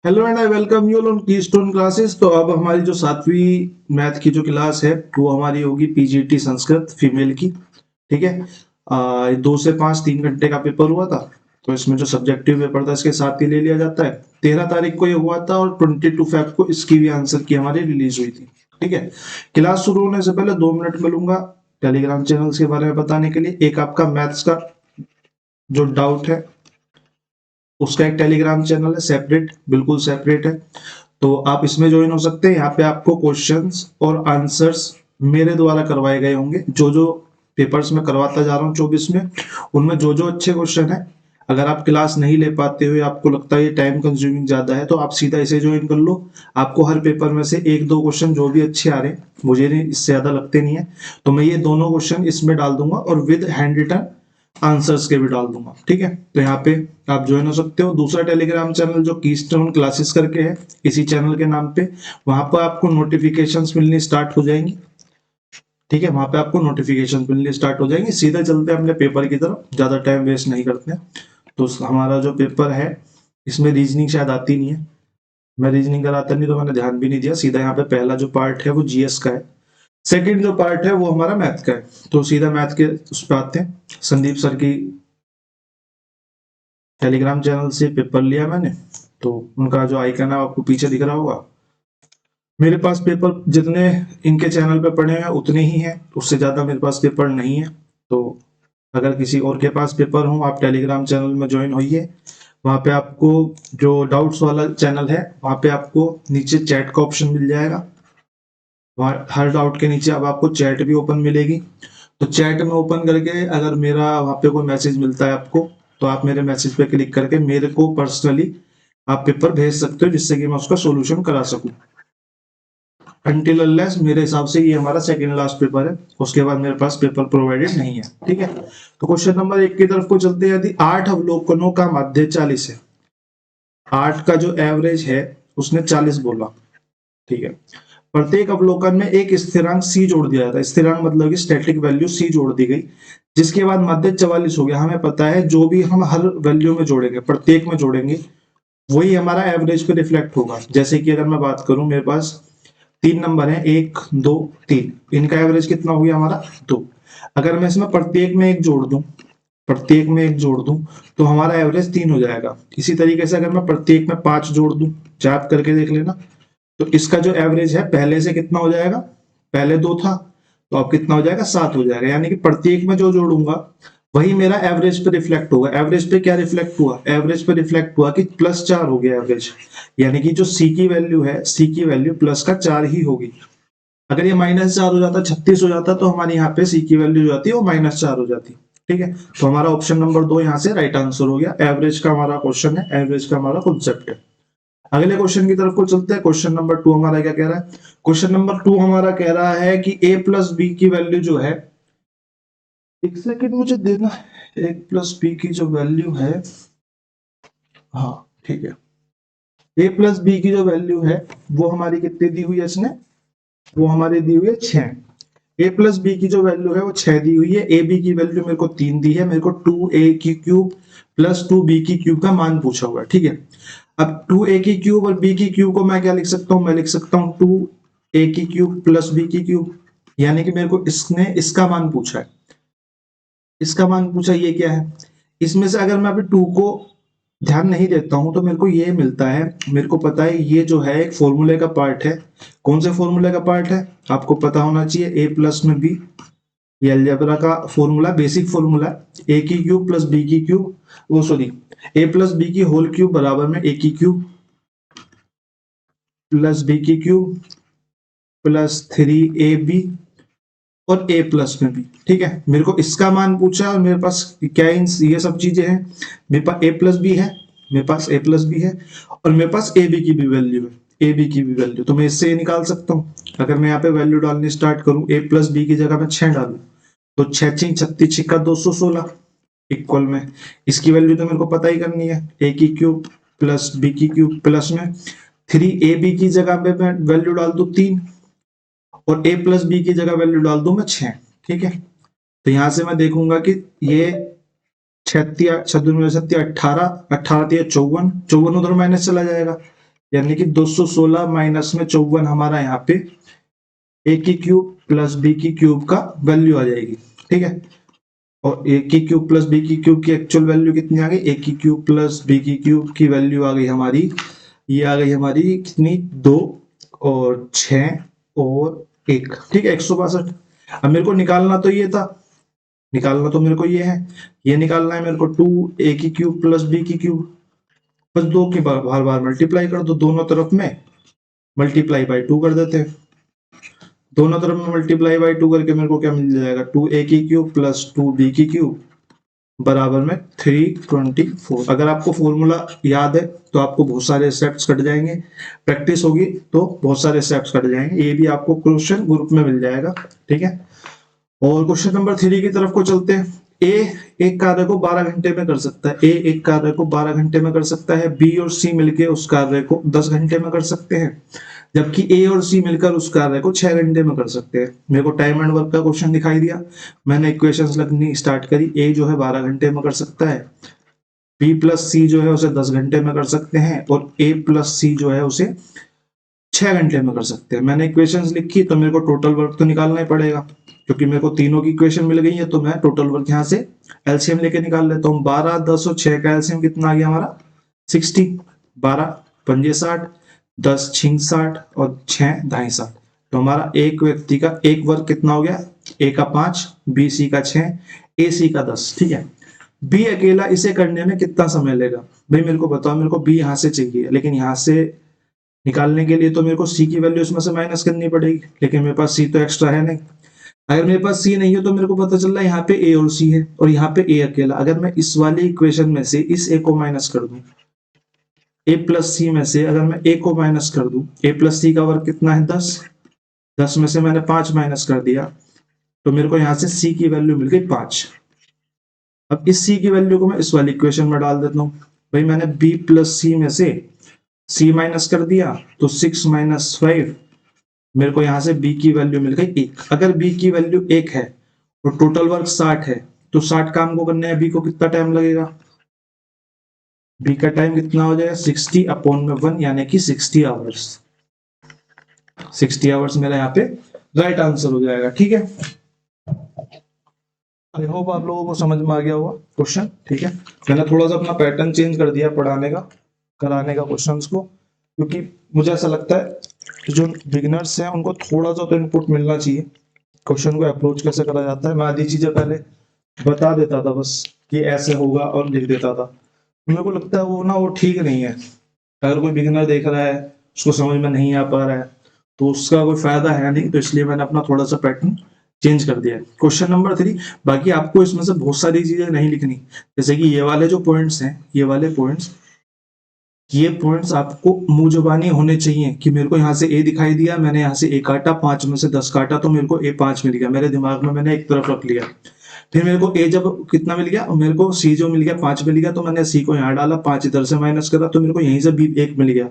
Hello and I welcome you on keystone classes. तो अब हमारी जो 7वीं मैथ की जो क्लास है वो हमारी होगी पीजीटी संस्कृत फीमेल की। ठीक है। 2 से 5 3 घंटे का पेपर हुआ था। तो इसमें जो सब्जेक्टिव पेपर था इसके साथ ही ले लिया जाता है। 13 तारीख को ये हुआ था और 22 फेब को इसकी भी आंसर की हमारी रिलीज हुई थी। ठीक है। क्लास शुरू होने से पहले 2 मिनट मिलूंगा टेलीग्राम चैनल्स के बारे में बताने के लिए। एक आपका मैथ्स का जो डाउट है उसका एक टेलीग्राम चैनल है, सेपरेट, बिल्कुल सेपरेट है। तो आप इसमें ज्वाइन हो सकते हैं। यहाँ पे आपको क्वेश्चंस और आंसर्स मेरे द्वारा करवाए गए होंगे। जो जो पेपर्स में करवाता जा रहा हूँ 24 में, उनमें जो जो अच्छे क्वेश्चन है, अगर आप क्लास नहीं ले पाते हो, आपको लगता है ये टाइम कंज्यूमिंग ज्यादा है, तो आप सीधा इसे ज्वाइन कर लो। आपको हर पेपर में से एक दो क्वेश्चन जो भी अच्छे आ रहे हैं, मुझे नहीं इससे ज्यादा लगते नहीं है, तो मैं ये दोनों क्वेश्चन इसमें डाल दूंगा और विद हैंड रिटन आंसर्स के भी डाल दूंगा। ठीक है। तो यहाँ पे आप ज्वाइन हो सकते हो। दूसरा टेलीग्राम चैनल जो कीस्टोन क्लासेस करके है, इसी चैनल के नाम पे, वहां पर आपको नोटिफिकेशंस मिलनी स्टार्ट हो जाएंगी। ठीक है। वहां पे आपको नोटिफिकेशन मिलनी स्टार्ट हो जाएंगी। सीधा चलते हैं अपने पेपर की तरफ, ज्यादा टाइम वेस्ट नहीं करते हैं। तो हमारा जो पेपर है इसमें रीजनिंग शायद आती नहीं है। मैं रीजनिंग कराता नहीं तो मैंने ध्यान भी नहीं दिया। सीधा यहाँ पे पहला जो पार्ट है वो जीएस का है। सेकंड जो पार्ट है वो हमारा मैथ का है। तो सीधा मैथ के उस पर आते हैं। संदीप सर की टेलीग्राम चैनल से पेपर लिया मैंने, तो उनका जो आइकन है आपको पीछे दिख रहा होगा। मेरे पास पेपर जितने इनके चैनल पे पड़े हैं उतने ही हैं, उससे ज्यादा मेरे पास पेपर नहीं है। तो अगर किसी और के पास पेपर हो, आप टेलीग्राम चैनल में ज्वाइन होइए। वहां पे आपको जो डाउट्स वाला चैनल है वहां पे आपको नीचे चैट का ऑप्शन मिल जाएगा। वहाँ हर डाउट के नीचे अब आपको चैट भी ओपन मिलेगी। तो चैट में ओपन करके अगर मेरा वहां पे कोई मैसेज मिलता है आपको, तो आप मेरे मैसेज पे क्लिक करके मेरे को पर्सनली आप पेपर भेज सकते हो, जिससे कि मैं उसका सोल्यूशन करा सकूं। अनटिल अनलेस मेरे हिसाब से ये हमारा सेकंड लास्ट पेपर है, उसके बाद मेरे पास पेपर प्रोवाइडेड नहीं है। ठीक है। तो क्वेश्चन नंबर 1 की तरफ को चलते हैं। यदि 8 अवलोकनों का माध्य 40 है, 8 का जो एवरेज है उसने 40 बोला। ठीक है। प्रत्येक अवलोकन में एक स्थिरांक सी जोड़ दिया जाता है। स्थिरांक मतलब कि स्टैटिक वैल्यू सी जोड़ दी गई, जिसके बाद माध्य 44 हो गया। हमें पता है जो भी हम हर वैल्यू में जोड़ेंगे, प्रत्येक में जोड़ेंगे, वही हमारा एवरेज पे रिफ्लेक्ट होगा। जैसे कि अगर मैं बात करूं, मेरे पास 3 नंबर है, 1 2 3, इनका एवरेज कितना हो गया हमारा 2। अगर मैं इसमें प्रत्येक में एक जोड़ दूं, प्रत्येक में एक जोड़ दूं, तो हमारा एवरेज 3 हो जाएगा। इसी तरीके से अगर मैं प्रत्येक में 5 जोड़ दूं, चाप करके देख लेना, तो इसका जो एवरेज है पहले से कितना हो जाएगा, पहले 2 था, तो अब कितना हो जाएगा, 7 हो जाएगा। यानी कि प्रत्येक में जो जोड़ूंगा वही मेरा एवरेज पे रिफ्लेक्ट होगा। एवरेज पे क्या रिफ्लेक्ट हुआ, एवरेज पे रिफ्लेक्ट हुआ कि +4 हो गया एवरेज। यानी कि जो सी की वैल्यू है, सी की वैल्यू प्लस का 4 ही होगी। अगर ये -4 हो जाता, 36 हो जाता, तो हमारे यहाँ पे सी की वैल्यू जो आती है वो -4 हो जाती। ठीक है। तो हमारा ऑप्शन नंबर 2 यहाँ से राइट आंसर हो गया। एवरेज का हमारा क्वेश्चन है, एवरेज का हमारा कॉन्सेप्ट है। अगले क्वेश्चन की तरफ को चलते हैं। क्वेश्चन नंबर 2 हमारा क्या कह रहा है? क्वेश्चन नंबर 2 हमारा कह रहा है कि a प्लस बी की वैल्यू जो है, एक सेकेंड मुझे देना, a प्लस बी की जो वैल्यू है, हाँ ठीक है, a प्लस बी की जो वैल्यू है वो हमारी कितनी दी हुई है इसने, वो हमारी दी हुई है 6। a प्लस बी की जो वैल्यू है वो 6 दी हुई है। ए बी की वैल्यू मेरे को 3 दी है। मेरे को 2a की क्यूब प्लस 2b की क्यूब का मान पूछा हुआ है। ठीक है। अब 2a की क्यूब और b की क्यूब को मैं क्या लिख सकता हूँ, मैं लिख सकता हूँ 2a की क्यूब प्लस b की क्यूब। यानी कि मेरे को इसने इसका मान पूछा है, इसका मान पूछा, ये क्या है, इसमें से अगर मैं अभी 2 को ध्यान नहीं देता हूं तो मेरे को ये मिलता है। मेरे को पता है ये जो है एक फॉर्मूले का पार्ट है। कौन से फॉर्मूले का पार्ट है आपको पता होना चाहिए, a प्लस में b। ये अलजेब्रा का फॉर्मूला, बेसिक फॉर्मूला, a की क्यूब प्लस b की क्यूब, वो सॉरी, a प्लस बी की होल क्यूब बराबर में a की क्यूब प्लस b की क्यूब प्लस 3ab और a प्लस में b। ठीक है। मेरे को इसका मान पूछा और मेरे पास क्या ये सब चीजें हैं। मेरे पास a प्लस बी है, मेरे पास a प्लस बी है, और मेरे पास ए बी की भी वैल्यू है, ए बी की भी वैल्यू, तो मैं इससे ये निकाल सकता हूँ। अगर मैं यहाँ पे वैल्यू डालनी स्टार्ट करूँ, a प्लस बी की जगह मैं 6 डालू, तो 6 6 36 छिक्का 216 इक्वल में इसकी वैल्यू तो मेरे को पता ही करनी है, a की क्यूब प्लस b की क्यूब प्लस में 3ab की जगह पे मैं वैल्यू डाल दू 3, और a प्लस बी की जगह वैल्यू डाल दू मैं 6। ठीक है। तो यहां से मैं देखूंगा कि ये 36 18 18 54 54 उधर माइनस चला जाएगा, यानी कि 216 माइनस में 54 हमारा यहाँ पे ए की क्यूब प्लस बी की क्यूब का वैल्यू आ जाएगी। ठीक है, और ए की क्यूब प्लस बी की क्यूब की एक्चुअल वैल्यू कितनी आ गई, ए की क्यूब प्लस बी की क्यूब की वैल्यू आ गई हमारी, ये आ गई हमारी कितनी, 2 और 6 और 1। ठीक है, 162। अब मेरे को निकालना तो ये था, निकालना तो मेरे को ये है, ये निकालना है मेरे को 2 ए की क्यूब प्लस बी की क्यूब, बस 2 की बार बार मल्टीप्लाई कर दो, दोनों तरफ में मल्टीप्लाई बाई 2 कर देते हैं। दोनों तरफ में मल्टीप्लाई बाई 2 करके मेरे को क्या मिल जाएगा, 2a की क्यूब प्लस 2b की क्यूब बराबर में 324। अगर आपको फॉर्मूला याद है तो आपको बहुत सारे स्टेप्स कट जाएंगे, प्रैक्टिस होगी तो बहुत सारे स्टेप्स कट जाएंगे, ये भी आपको क्वेश्चन ग्रुप में मिल जाएगा। ठीक है, और क्वेश्चन नंबर 3 की तरफ को चलते हैं। ए एक कार्य को 12 घंटे में कर सकता है, ए एक कार्य को 12 घंटे में कर सकता है, बी और सी मिलके उस कार्य को 10 घंटे में कर सकते हैं, जबकि ए और सी मिलकर उस कार्य को 6 घंटे में कर सकते हैं। मेरे को टाइम एंड वर्क का क्वेश्चन दिखाई दिया, मैंने इक्वेशंस लिखनी स्टार्ट करी। ए जो है 12 घंटे में कर सकता है, बी प्लस सी जो है उसे 10 घंटे में कर सकते हैं, और ए प्लस सी जो है उसे 6 घंटे में कर सकते हैं। मैंने इक्वेशंस लिखी तो मेरे को टोटल वर्क तो निकालना ही पड़ेगा, क्योंकि मेरे को तीनों की इक्वेशन मिल गई है, तो मैं टोटल वर्क यहाँ से एलसीएम लेके निकाल लेता हूँ। 12, 10 और 6 का एलसीएम कितना आ गया हमारा, 60। 12 पंजे 60, 10 छिंग 60 और 6 ढाई 60। तो हमारा एक व्यक्ति का एक वर्क कितना हो गया, ए का 5, बी सी का 6, ए सी का 10। ठीक है, बी अकेला इसे करने में कितना समय लेगा, भाई मेरे को बताओ, मेरे को बी यहाँ से चाहिए, लेकिन यहाँ से निकालने के लिए तो मेरे को सी की वैल्यू इसमें से माइनस करनी पड़ेगी, लेकिन मेरे पास सी तो एक्स्ट्रा है नहीं। अगर मेरे पास सी नहीं है तो मेरे को पता चल रहा है यहाँ पे ए और सी है, और यहाँ पे ए अकेला। अगर मैं इस वाली इक्वेशन में से इस ए को माइनस कर दूं, ए प्लस सी में से अगर मैं ए को माइनस कर दूं, ए प्लस सी का वर्ग कितना है 10, 10 में से मैंने 5 माइनस कर दिया, तो मेरे को यहाँ से सी की वैल्यू मिल गई 5। अब इस सी की वैल्यू को मैं इस वाली इक्वेशन में डाल देता हूँ। भाई मैंने बी प्लस सी में से सी माइनस कर दिया, तो 6 माइनस 5, मेरे को यहाँ से b की वैल्यू मिल गई 1। अगर b की वैल्यू 1 है और टोटल वर्क 60 है, तो 60 काम को करने में b को कितना टाइम लगेगा, b का टाइम कितना हो जाएगा 60 अपॉन में 1, यानी कि 60 आवर्स। 60 आवर्स मेरा यहाँ पे राइट आंसर हो जाएगा। ठीक है, आई होप आप लोगों को समझ में आ गया होगा क्वेश्चन। ठीक है, मैंने थोड़ा सा अपना पैटर्न चेंज कर दिया पढ़ाने का, कराने का क्वेश्चंस को, क्योंकि मुझे ऐसा लगता है कि जो बिगिनर्स हैं उनको थोड़ा सा तो इनपुट मिलना चाहिए, क्वेश्चन को अप्रोच कैसे करा जाता है। मैं आधी चीजें पहले बता देता था बस कि ऐसे होगा और लिख देता था, मेरे को लगता है वो ना वो ठीक नहीं है। अगर कोई बिगिनर देख रहा है, उसको समझ में नहीं आ पा रहा है, तो उसका कोई फायदा है नहीं, तो इसलिए मैंने अपना थोड़ा सा पैटर्न चेंज कर दिया है। क्वेश्चन नंबर 3, बाकी आपको इसमें से बहुत सारी चीजें नहीं लिखनी, जैसे कि ये वाले जो पॉइंट्स हैं, ये वाले पॉइंट्स, ये पॉइंट्स आपको मुंह जुबानी होने चाहिए कि मेरे को यहाँ से ए दिखाई दिया, मैंने यहाँ से ए काटा, 5 में से 10 काटा, तो मेरे को ए 5 मिल गया, मेरे दिमाग में मैंने एक तरफ रख लिया। फिर मेरे को ए जब कितना मिल गया, मेरे को सी जो मिल गया 5 मिल गया, तो मैंने सी को यहाँ डाला, 5 इधर से माइनस करा, तो मेरे को यहीं से बी 1 मिल गया।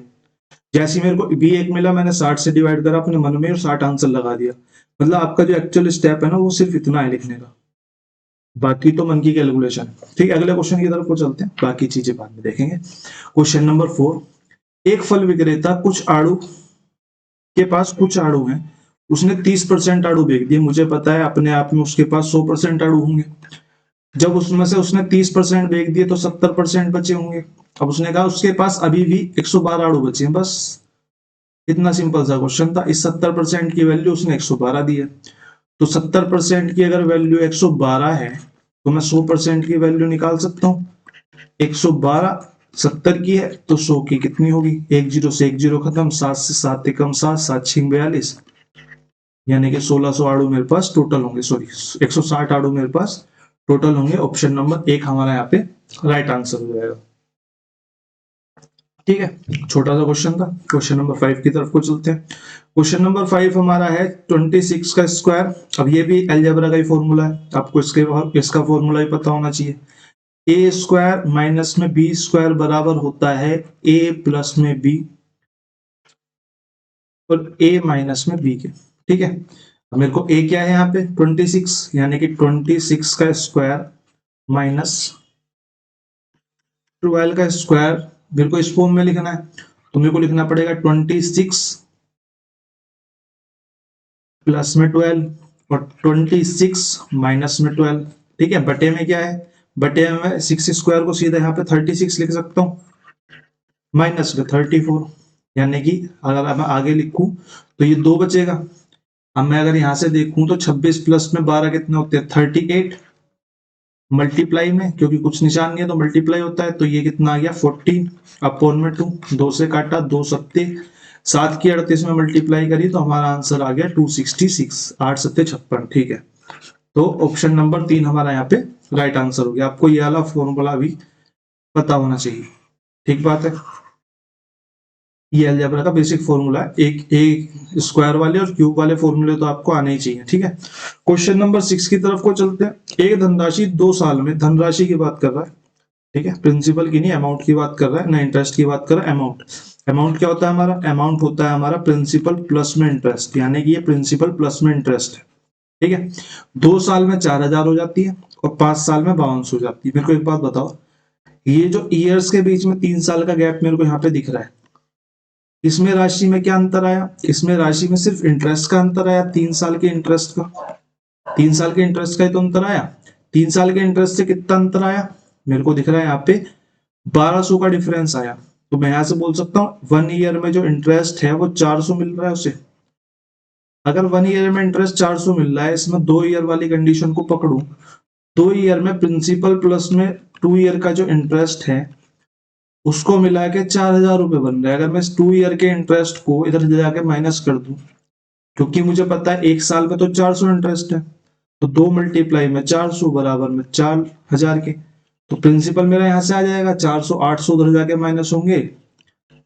जैसे मेरे को बी 1 मिला, मैंने 60 से डिवाइड करा अपने मन में और 60 आंसर लगा दिया। मतलब आपका जो एक्चुअल स्टेप है ना, वो सिर्फ इतना है लिखने का, बाकी तो मन की कैलकुलेशन। ठीक है, अगले क्वेश्चन की तरफ को चलते हैं, बाकी चीजें बाद में देखेंगे। क्वेश्चन नंबर 4, एक फल विक्रेता कुछ आड़ू के पास कुछ आड़ू हैं, उसने 30% आड़ू बेच दिए। मुझे पता है अपने आप में उसके पास 100% आड़ू होंगे। जब उसमें से उसने 30% बेच दिए तो 70% बचे होंगे। अब उसने कहा उसके पास अभी भी 112 आड़ू बचे हैं। बस इतना सिंपल सा क्वेश्चन था। इस 70% की वैल्यू उसने 112 दी है, तो 70% की अगर वैल्यू 112 है तो मैं 100% की वैल्यू निकाल सकता हूँ। 112 70 की है तो 100 की कितनी होगी, 1 0 से 1 0 खत्म, 7 से 7 एकम 7, 7 छिंग 42, यानी कि 1600 आड़ू मेरे पास टोटल होंगे, सॉरी 160 आड़ू मेरे पास टोटल होंगे। ऑप्शन नंबर 1 हमारा यहाँ पे राइट आंसर हो जाएगा। ठीक है, छोटा सा क्वेश्चन था। क्वेश्चन नंबर 5 की तरफ को चलते हैं। क्वेश्चन नंबर 5 हमारा है 26 का स्क्वायर। अब ये भी अलजेब्रा का ही फॉर्मूला है, आपको इसका फॉर्मूला ही पता होना चाहिए। ए स्क्वायर माइनस में बी स्क्वायर बराबर होता है ए प्लस में बी और ए माइनस में बी के। ठीक है, अब मेरे को ए क्या है यहाँ पे 26, यानी कि 26 का स्क्वायर माइनस 12 का स्क्वायर, मेरे को इस फॉर्म में लिखना है। तो मेरे को लिखना पड़ेगा 26 प्लस में 12 और 26 माइनस में 12। ठीक है, बटे में क्या है, बटे में 6 स्क्वायर को सीधा यहाँ पे 36 लिख सकता हूँ, माइनस में 34, यानी कि अगर मैं आगे लिखूं तो ये 2 बचेगा। अब मैं अगर यहां से देखूं तो 26 प्लस में 12 कितने होते हैं, 38, मल्टीप्लाई में क्योंकि कुछ निशान नहीं है तो मल्टीप्लाई होता है, तो ये कितना आ गया 14 अपॉन में 2, 2 से काटा, 2 सत्ते 7 की 38 में मल्टीप्लाई करी तो हमारा आंसर आ गया 266, 8 सत्ते 56। ठीक है, तो ऑप्शन नंबर 3 हमारा यहाँ पे राइट आंसर हो गया। आपको ये वाला फॉर्मूला भी पता होना चाहिए। ठीक बात है, ये अलजेब्रा का बेसिक फॉर्मूला है। एक स्क्वायर वाले और क्यूब वाले फॉर्मूले तो आपको आने ही चाहिए। ठीक है, क्वेश्चन नंबर 6 की तरफ को चलते हैं। एक धनराशि 2 साल में, धनराशि की बात कर रहा है, ठीक है, प्रिंसिपल की नहीं, अमाउंट की बात कर रहा है ना, इंटरेस्ट की बात कर रहा है। अमाउंट, अमाउंट क्या होता है हमारा, अमाउंट होता है हमारा प्रिंसिपल प्लस में इंटरेस्ट, यानी कि ये प्रिंसिपल प्लस में इंटरेस्ट है। ठीक है, 2 साल में 4000 हो जाती है और 5 साल में 52 हो जाती है। मेरे को एक बात बताओ, ये जो ईयर्स के बीच में 3 साल का गैप मेरे को यहाँ पे दिख रहा है, इसमें राशि में क्या अंतर आया, इसमें राशि में सिर्फ इंटरेस्ट का अंतर आया, 3 साल के इंटरेस्ट का, 3 साल के इंटरेस्ट का ही तो अंतर आया। 3 साल के इंटरेस्ट से कितना अंतर आया, मेरे को दिख रहा है यहाँ पे 1200 का डिफरेंस आया। तो मैं यहां से बोल सकता हूँ 1 ईयर में जो इंटरेस्ट है वो 400 मिल रहा है उसे। अगर 1 ईयर में इंटरेस्ट 400 मिल रहा है, इसमें 2 ईयर वाली कंडीशन को पकड़ू, 2 ईयर में प्रिंसिपल प्लस में 2 ईयर का जो इंटरेस्ट है उसको मिला के 4000 रुपए बन रहा है। अगर मैं इस 2 ईयर के इंटरेस्ट को इधर जाके माइनस कर दूं, क्योंकि मुझे पता है 1 साल में तो 400 इंटरेस्ट है, तो 2 मल्टीप्लाई में 400 बराबर में 4000 के, तो प्रिंसिपल मेरा यहां से आ जाएगा 400, 800 उधर जाके माइनस होंगे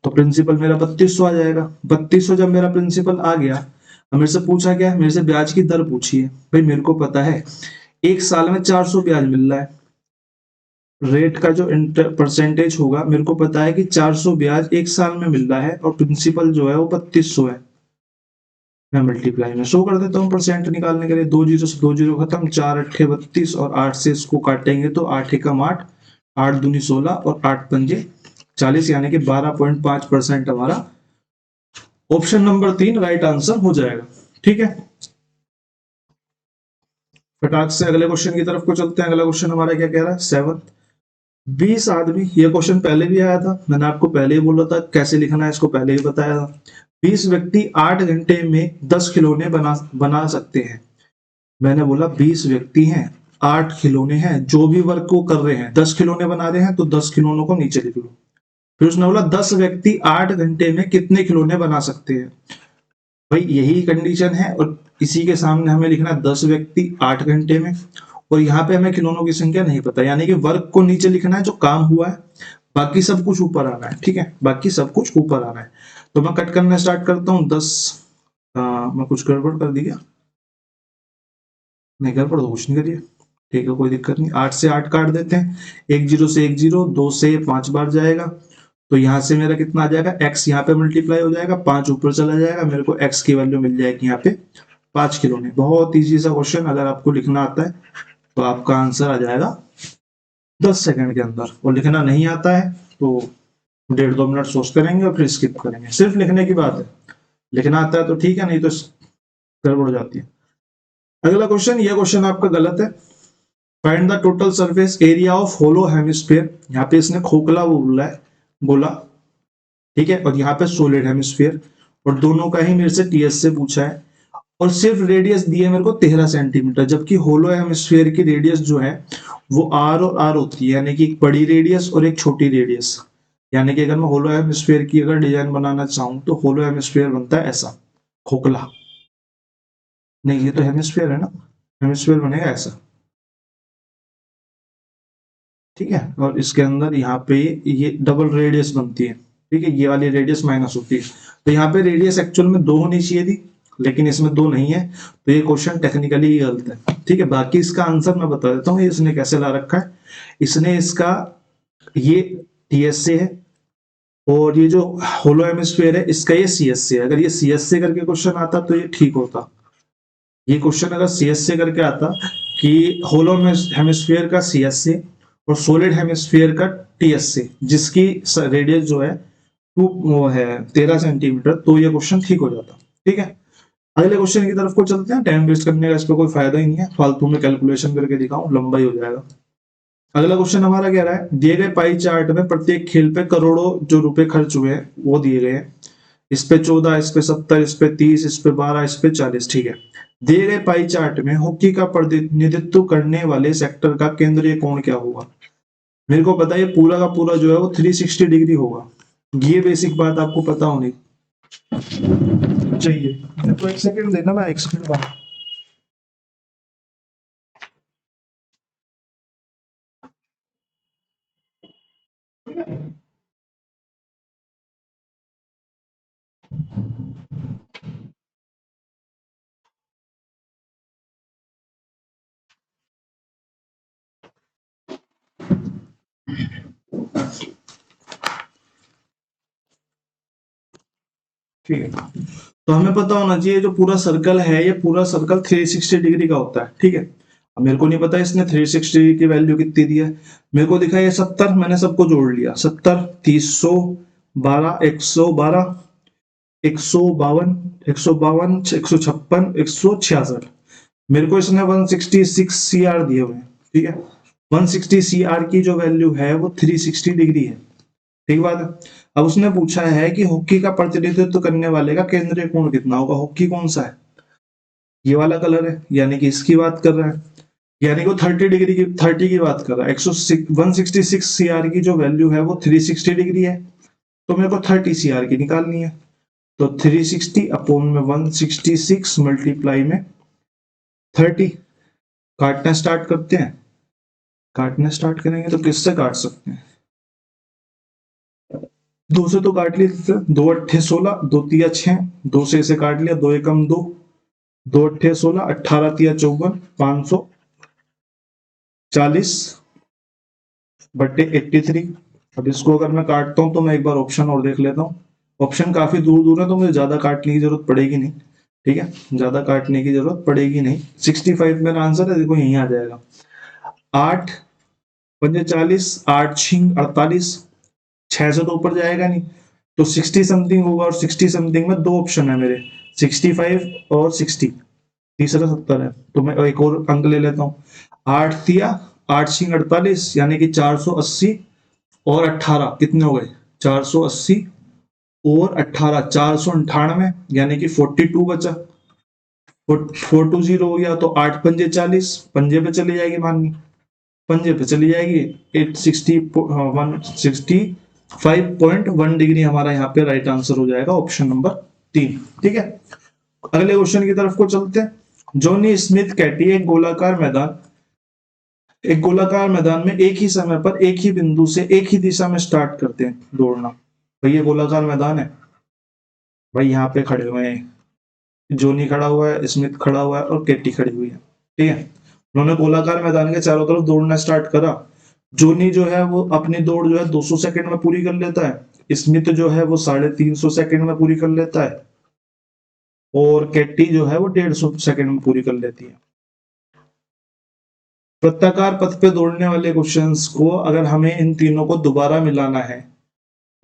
तो प्रिंसिपल मेरा 3200 आ जाएगा। 3200 जब मेरा प्रिंसिपल आ गया, अब मेरे से पूछा क्या है, मेरे से ब्याज की दर पूछी है। भाई मेरे को पता है 1 साल में 400 ब्याज मिल रहा है, रेट का जो परसेंटेज होगा मेरे को पता है कि 400 ब्याज 1 साल में मिल रहा है और प्रिंसिपल जो है वो 3200 है। मैं मल्टीप्लाई में 100 कर देता हूँ परसेंट निकालने के लिए, 2 जीरो से 2 जीरो खत्म, 4 अट्ठे 32 और 8 से इसको काटेंगे तो 8 एकम 8, 8 दूनी 16 और 8 पंजे 40, यानी कि 12.5% हमारा ऑप्शन नंबर 3 राइट आंसर हो जाएगा। ठीक है, फटाक से अगले क्वेश्चन की तरफ को चलते हैं। अगला क्वेश्चन हमारा क्या कह रहा है, 7, 20 आदमी, ये क्वेश्चन पहले भी आया था, मैंने आपको पहले ही बोला था कैसे लिखना है इसको, पहले ही बताया था। 20 व्यक्ति 8 घंटे में 10 खिलौने बना सकते हैं। मैंने बोला 20 व्यक्ति हैं, 8 खिलौने हैं, जो भी वर्क को कर रहे हैं, 10 खिलौने बना रहे हैं तो 10 खिलौनों को नीचे लिख लो। फिर उसने बोला 10 व्यक्ति 8 घंटे में कितने खिलौने बना सकते हैं। भाई यही कंडीशन है और इसी के सामने हमें लिखना 10 व्यक्ति 8 घंटे में, और यहाँ पे हमें खिलौनों की संख्या नहीं पता, यानी कि वर्क को नीचे लिखना है जो काम हुआ है, बाकी सब कुछ ऊपर आना है। ठीक है, बाकी सब कुछ ऊपर आना है। तो मैं कट करना स्टार्ट करता हूँ। 10 मैं कुछ गड़बड़ कर दिया, नहीं गड़बड़ तो कुछ नहीं करिए, ठीक है कोई दिक्कत नहीं। 8 से 8 काट देते हैं, 1 जीरो से 1 जीरो, 2 से 5 बार जाएगा, तो यहाँ से मेरा कितना आ जाएगा, x यहाँ पे मल्टीप्लाई हो जाएगा, 5 ऊपर चला जाएगा, मेरे को x की वैल्यू मिल जाएगी यहाँ पे 5 खिलौने। बहुत इजी सा क्वेश्चन, अगर आपको लिखना आता है तो आपका आंसर आ जाएगा 10 सेकंड के अंदर, और लिखना नहीं आता है तो 1.5-2 मिनट सोचते रहेंगे और फिर स्किप करेंगे। सिर्फ लिखने की बात है, लिखना आता है तो ठीक है, नहीं तो गड़बड़ हो जाती है। अगला क्वेश्चन, ये क्वेश्चन आपका गलत है। Find the total surface area of hollow hemisphere, यहाँ पे इसने खोखला बोला, ठीक है, और यहाँ पे सॉलिड हेमिस्फीयर, और दोनों का ही मेरे से टीएस से पूछा है, और सिर्फ रेडियस दी है मेरे को 13 सेंटीमीटर, जबकि होलो हेमिस्फीयर की रेडियस जो है वो आर और आर होती है, यानी कि एक बड़ी रेडियस और एक छोटी रेडियस। यानी कि अगर मैं होलो हेमिस्फीयर की अगर डिजाइन बनाना चाहूं तो होलो हेमिस्फीयर बनता है ऐसा, खोखला, नहीं ये तो हेमिस्फीयर है ना, हेमिस्फीयर बनेगा ऐसा, ठीक है, और इसके अंदर यहाँ पे ये डबल रेडियस बनती है, ठीक है, ये वाली रेडियस माइनस होती है, तो यहाँ पे रेडियस एक्चुअल में 2 होनी चाहिए थी, लेकिन इसमें 2 नहीं है, तो ये क्वेश्चन टेक्निकली ही गलत है। ठीक है, बाकी इसका आंसर मैं बता देता हूँ, इसने कैसे ला रखा है। इसने इसका ये टीएस से है, और ये जो होलो हेमिस्फीयर है इसका ये सीएस से है। अगर ये सीएस से करके क्वेश्चन आता तो ये ठीक होता, ये क्वेश्चन अगर सीएस से करके आता कि होलो हेमिस्फीयर का सीएस से और सॉलिड हेमिस्फीयर का टीएस से, जिसकी रेडियस जो है टू वो है 13 सेंटीमीटर, तो ये क्वेश्चन ठीक हो जाता। ठीक है, अगले क्वेश्चन की तरफ को चलते हैं। टाइम वेस्ट करने का इस पर कोई फायदा ही नहीं है, फालतू में कैलकुलेशन करके दिखाऊं, लंबा ही हो जाएगा। अगला क्वेश्चन हमारा कह रहा है, दिए गए पाई चार्ट में प्रत्येक खेल पे करोड़ों जो रुपए खर्च हुए हैं वो दिए गए हैं। इस पे 14, इस पे 70, इस पे 30, इस पे 12, इस पे 40। ठीक है, दिए गए पाई चार्ट में हॉकी का प्रतिनिधित्व करने वाले सेक्टर का केंद्रीय कोण क्या होगा। मेरे को पता है ये पूरा का पूरा जो है वो 360 डिग्री होगा। ये बेसिक बात आपको पता होनी चाहिए। तो एक सेकंड देना, मैं एक सेकंड बाद। ठीक है, तो हमें पता होना चाहिए जो पूरा सर्कल है, ये पूरा सर्कल 360 डिग्री का होता है। ठीक है, अब मेरे को नहीं पता इसने 360 डिग्री की वैल्यू कितनी दी है। मेरे को दिखा है 70, मैंने सबको जोड़ लिया। 70, 312, 112, 152, 152, 156, 166। मेरे को इसने 166 सीआर दिए हुए हैं। ठीक है, 160 सीआर की जो वैल्यू है वो 360 डिग्री है। ठीक बात है। अब उसने पूछा है कि हॉकी का प्रतिनिधित्व करने वाले का केंद्रीय कोण कितना होगा। हॉकी कौन सा है, ये वाला कलर है, यानी कि इसकी बात कर रहा है, यानी कि वो 30 डिग्री की 30 की बात कर रहा है। 166 सीआर की जो वैल्यू है वो 360 डिग्री है, तो मेरे को 30 सीआर की निकालनी है। तो 360 अपॉन में 166 मल्टीप्लाई में 30। काटना स्टार्ट करते हैं। काटना स्टार्ट करेंगे तो किससे काट सकते हैं, दो से तो काट लिया। दो अट्ठे 16, दो तिया 6, दो से इसे काट लिया, दो एकम दो, दो अट्ठे 16, 18 तिया 54, 540 बट्टे 83। अब इसको अगर मैं काटता हूं तो मैं एक बार ऑप्शन और देख लेता हूँ। ऑप्शन काफी दूर दूर है तो मुझे ज्यादा काटने की जरूरत पड़ेगी नहीं। ठीक है, ज्यादा काटने की जरूरत पड़ेगी नहीं। 65 मेरा आंसर है, देखो यहीं आ जाएगा। 8 पंजे 40, 8 छिंग 48, 6 से तो ऊपर जाएगा नहीं, तो 60 समथिंग होगा। और 60 समथिंग में दो ऑप्शन है मेरे, 65 और 60। तीसरा 70 है, तो मैं एक और अंक ले लेता हूँ। 8 तिया 8 छिंग 48, यानी कि 480 और 18 कितने हो गए, 480 और 18 498, यानी कि 42 बचा। 420 हो गया, तो 8 पंजे 40, पंजे पे चली जाएगी माननी, पंजे पे चली जाएगी। 165.1 डिग्री हमारा यहाँ पे राइट आंसर हो जाएगा, ऑप्शन नंबर 3। ठीक है, अगले क्वेश्चन की तरफ को चलते हैं। जॉनी स्मिथ कैटी एक गोलाकार मैदान में एक ही समय पर एक ही बिंदु से एक ही दिशा में स्टार्ट करते हैं दौड़ना। भाई ये गोलाकार मैदान है, भाई यहाँ पे खड़े हुए हैं, जोनी खड़ा हुआ है, स्मिथ खड़ा हुआ है और केटी खड़ी हुई है। ठीक है, उन्होंने गोलाकार मैदान के चारों तरफ दौड़ना स्टार्ट करा। जोनी जो है वो अपनी दौड़ जो है 200 सेकंड में पूरी कर लेता है, स्मिथ जो है वो 350 सेकंड में पूरी कर लेता है, और केटी जो है वो 150 सेकंड में पूरी कर लेती है। वृत्ताकार पथ पे दौड़ने वाले क्वेश्चंस को अगर हमें इन तीनों को दोबारा मिलाना है,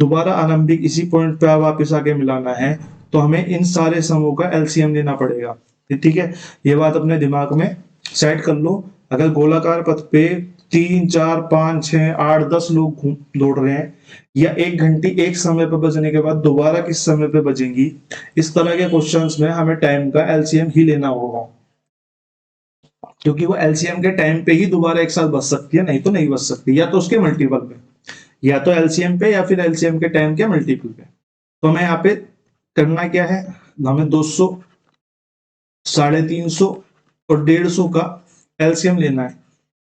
दोबारा आरंभिक इसी पॉइंट पे वापस आके मिलाना है, तो हमें इन सारे समूह का एलसीएम लेना पड़ेगा। ठीक है, ये बात अपने दिमाग में सेट कर लो। अगर गोलाकार पथ पे 3, 4, 5, 6, 8, 10 लोग दौड़ रहे हैं, या एक घंटी एक समय पर बजने के बाद दोबारा किस समय पे बजेंगी, इस तरह के क्वेश्चंस में हमें टाइम का एलसीएम ही लेना होगा, क्योंकि वो एलसीएम के टाइम पे ही दोबारा एक साथ बच सकती है, नहीं तो नहीं बच सकती, या तो उसके मल्टीपल पे, या तो एलसीएम पे या फिर एलसीएम के टाइम के मल्टीपल पे। तो हमें यहाँ पे करना क्या है, हमें 200, 350 और 150 का एलसीएम लेना है।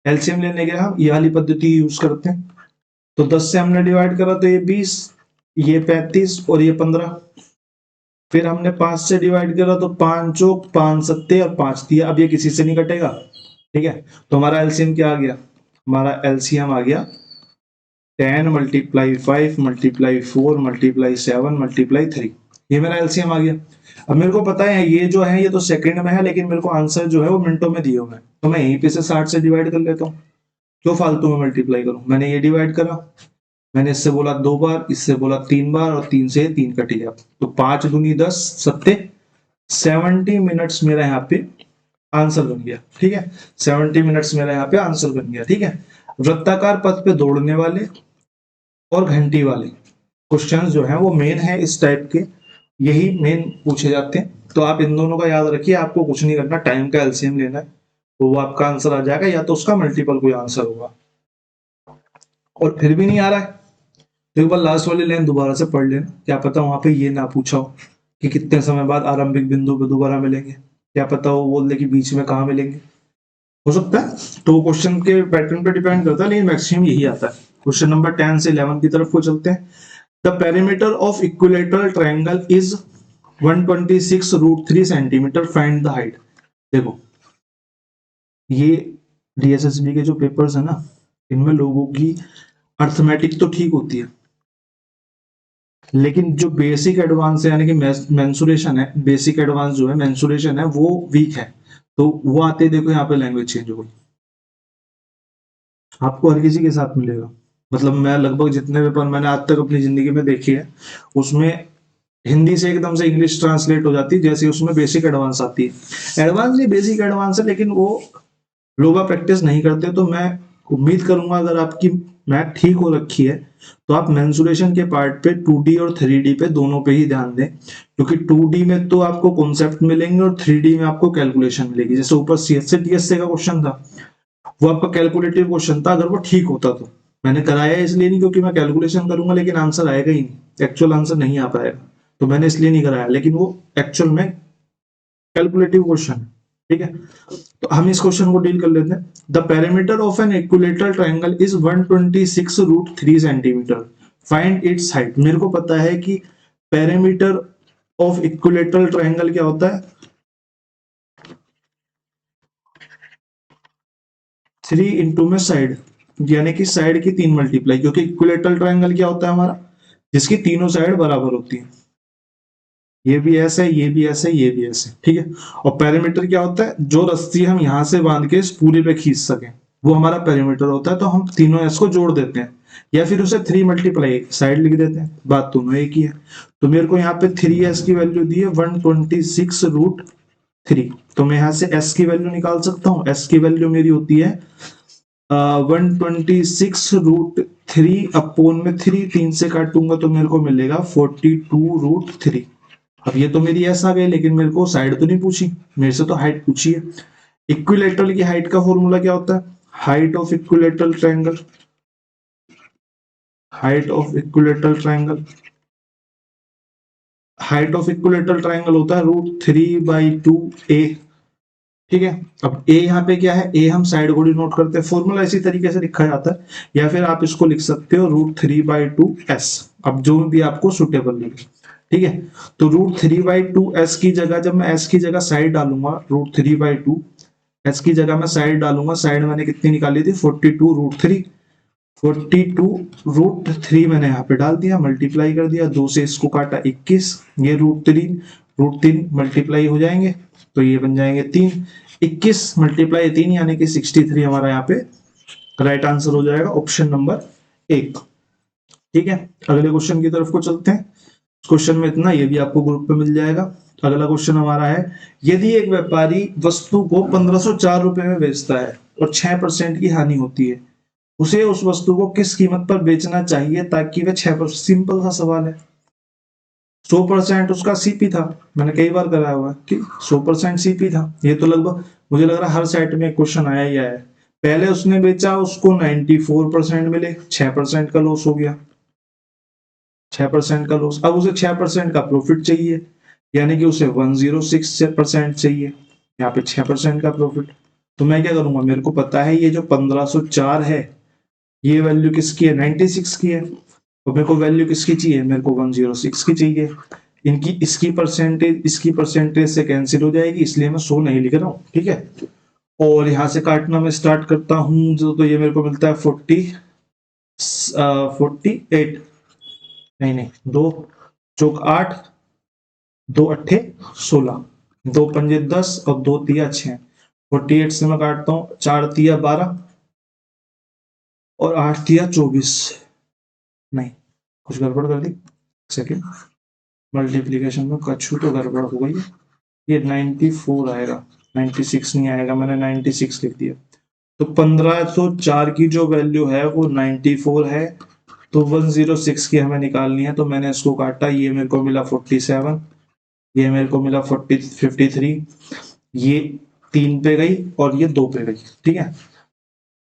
एलसीएम लेने के लिए हम ये वाली पद्धति यूज करते हैं। तो 10 से हमने डिवाइड करा तो ये 20, ये 35 और ये 15। फिर हमने 5 से डिवाइड करा तो 5 चौक 5 सत्ते और 5 दिया। अब ये किसी से नहीं कटेगा। ठीक है, तो हमारा एलसीएम क्या आ गया, हमारा एलसीएम आ गया 10 मल्टीप्लाई 5 मल्टीप्लाई 4 मल्टीप्लाई 7 मल्टीप्लाई 3। ये मेरा एलसीएम आ गया। अब मेरे को पता है ये जो है ये तो सेकंड में है, लेकिन मेरे को आंसर जो है वो मिनटों में दिए हुए हैं, तो मैं यहीं पे से 60 से डिवाइड कर लेता हूँ। क्यों फालतू में मल्टीप्लाई करूं, मैंने ये डिवाइड करा, मैंने इससे बोला 2 बार, इससे बोला 3 बार, और 3 से 3 कट गया, तो 5 दूनी 10, सत्ते 70 मिनट्स मेरा यहाँ पे आंसर बन गया। ठीक है, 70 मिनट्स मेरा यहाँ पे आंसर बन गया। ठीक है, वृत्ताकार पथ पे दौड़ने वाले और घंटी वाले क्वेश्चंस जो है वो मेन है इस टाइप के, यही मेन पूछे जाते हैं। तो आप इन दोनों का याद रखिए, आपको कुछ नहीं करना, टाइम का एलसीएम लेना है, तो वो आपका आंसर आ जाएगा, या तो उसका मल्टीपल कोई आंसर होगा। और फिर भी नहीं आ रहा है तो एक बार लास्ट वाली लाइन दोबारा से पढ़ लेना, क्या पता वहां पे ये ना पूछा हो कि कितने समय बाद आरंभिक बिंदु पे दोबारा मिलेंगे, क्या पता वो बोल दे कि बीच में कहाँ मिलेंगे, हो सकता है। तो क्वेश्चन के पैटर्न पे डिपेंड करता है, लेकिन मैक्सिमम यही आता है। क्वेश्चन नंबर 10 से 11 की तरफ को चलते हैं। The perimeter of equilateral triangle is 126√3 centimetre, find the height. देखो, ये डीएसएसबी के जो पेपर्स है ना, इनमें लोगों की अर्थमेटिक तो ठीक होती है, लेकिन जो बेसिक एडवांस है यानी कि मेंसुरेशन है, बेसिक एडवांस जो है मेंसुरेशन है वो वीक है। तो वो आते देखो यहाँ पे लैंग्वेज चेंज हो गई, आपको हर किसी के साथ मिलेगा। मतलब मैं लगभग जितने पेपर मैंने आज तक अपनी जिंदगी में देखे हैं, उसमें हिंदी से एकदम से इंग्लिश ट्रांसलेट हो जाती है, जैसे उसमें बेसिक एडवांस आती है। एडवांस नहीं, बेसिक एडवांस है, लेकिन वो लोग प्रैक्टिस नहीं करते। तो मैं उम्मीद करूंगा अगर आपकी मैथ ठीक हो रखी है तो आप मेंसुरेशन के पार्ट पे 2D और 3D पे दोनों पे ही ध्यान दें, क्योंकि 2D में तो आपको कॉन्सेप्ट मिलेंगे और 3D में आपको कैलकुलेशन मिलेगी। जैसे ऊपर सीएसए टीएसए का क्वेश्चन था, वो आपका कैलकुलेटिव क्वेश्चन था, अगर वो ठीक होता तो मैंने कराया इसलिए नहीं क्योंकि मैं कैलकुलेशन करूंगा, लेकिन आंसर आएगा ही नहीं, एक्चुअल आंसर नहीं आ पाएगा, तो मैंने इसलिए नहीं कराया, लेकिन वो एक्चुअल में कैलकुलेटिव क्वेश्चन है। ठीक है, तो हम इस क्वेश्चन को डील कर लेते हैं। The perimeter of an equilateral triangle is 126√3 centimetre, find its height. मेरे को पता है कि पेरीमीटर ऑफ इक्विलेटरल ट्रायंगल क्या होता है, 3 इंटू में साइड, यानी कि साइड की 3 मल्टीप्लाई, क्योंकि इक्विलेटरल ट्रायंगल क्या होता है हमारा, जिसकी तीनों साइड बराबर होती है। ये भी ऐसे है, ये भी ऐसे, ये भी ऐसे। ठीक है, और पेरीमीटर क्या होता है, जो रस्सी हम यहां से बांध के इस पूरे पे खींच सके, वो हमारा पेरीमीटर होता है। तो हम तीनों एस को जोड़ देते हैं, या फिर उसे 3 मल्टीप्लाई साइड लिख देते हैं, बात दोनों एक ही है। तो मेरे को यहाँ पे 3s की वैल्यू दी है 126√3, तो मैं यहाँ से s की वैल्यू निकाल सकता हूँ। s की वैल्यू मेरी होती है 126√3 अपोन में 3, 3 से काटूंगा तो मेरे को मिलेगा 42√3। अब ये तो मेरी एस आ गई, लेकिन मेरे को साइड तो नहीं पूछी, मेरे से तो हाइट पूछी है। इक्विलेटरल की हाइट का फॉर्मूला क्या होता है, height of equilateral triangle, height of equilateral triangle, height of equilateral triangle होता है √3/2a। ठीक है, अब a यहाँ पे क्या है, a हम साइड को डिनोट करते हैं, फॉर्मूला इसी तरीके से लिखा जाता है, या फिर आप इसको लिख सकते हो √3/2s, अब जो भी आपको सुटेबल लगे। ठीक है, तो √3/2s की जगह जब मैं s की जगह साइड डालूंगा, √3/2 s की जगह मैं साइड डालूंगा, साइड मैंने कितनी निकाली थी 42√3, 42√3 मैंने यहाँ पे डाल दिया, मल्टीप्लाई कर दिया, 2 से इसको काटा 21, ये √3 मल्टीप्लाई हो जाएंगे तो ये बन जाएंगे 3, 21 मल्टीप्लाई 3 यानी कि 63 हमारा यहाँ पे राइट आंसर हो जाएगा, ऑप्शन नंबर 1। ठीक है, अगले क्वेश्चन की तरफ को चलते हैं। क्वेश्चन में इतना, ये भी आपको ग्रुप पे मिल जाएगा। अगला क्वेश्चन हमारा है, यदि एक व्यापारी वस्तु को 1504 रुपए में बेचता है और 6% की हानि होती है, उसे उस वस्तु को किस कीमत पर बेचना चाहिए ताकि वह 6%, सिंपल सा सवाल है। 100% उसका सीपी था, मैंने कई बार कराया हुआ कि 100% सीपी था, ये तो लगभग मुझे लग रहा है हर साइट में क्वेश्चन आया ही आया है। पहले उसने बेचा, उसको 94% मिले, 6% का लॉस हो गया, 6% का लॉस। अब उसे 6% का प्रॉफिट चाहिए, यानी कि उसे 106% चाहिए, यहाँ पे 6% का प्रॉफिट। तो मैं क्या करूंगा, मेरे को पता है ये जो 1504 है ये वैल्यू किसकी है, 96 की है, तो मेरे को वैल्यू किसकी चाहिए, मेरे को 106 की चाहिए। इनकी इसकी परसेंटेज से कैंसिल हो जाएगी, इसलिए मैं 100 नहीं लिख रहा हूँ। ठीक है, और यहाँ से काटना मैं स्टार्ट करता हूँ, जो तो ये मेरे को मिलता है 48, नहीं नहीं, 2 चौक 8, 2 अट्ठे 16, 2 पंजे 10 और 2 तिया 6, 48 से मैं काटता हूँ, 4 तिया 12 और 8 तिया 24, नहीं, कुछ गड़बड़ कर दी। सेकेंड मल्टीप्लीकेशन में कछु तो गड़बड़ हो गई। ये 94 आएगा, 96 नहीं आएगा, मैंने 96 लिख दिया। तो 1504 की जो वैल्यू है वो 94 है, तो 106 की हमें निकालनी है। तो मैंने इसको काटा, ये मेरे को मिला 47, ये मेरे को मिला 53, ये 3 पे गई और ये 2 पे गई, ठीक है।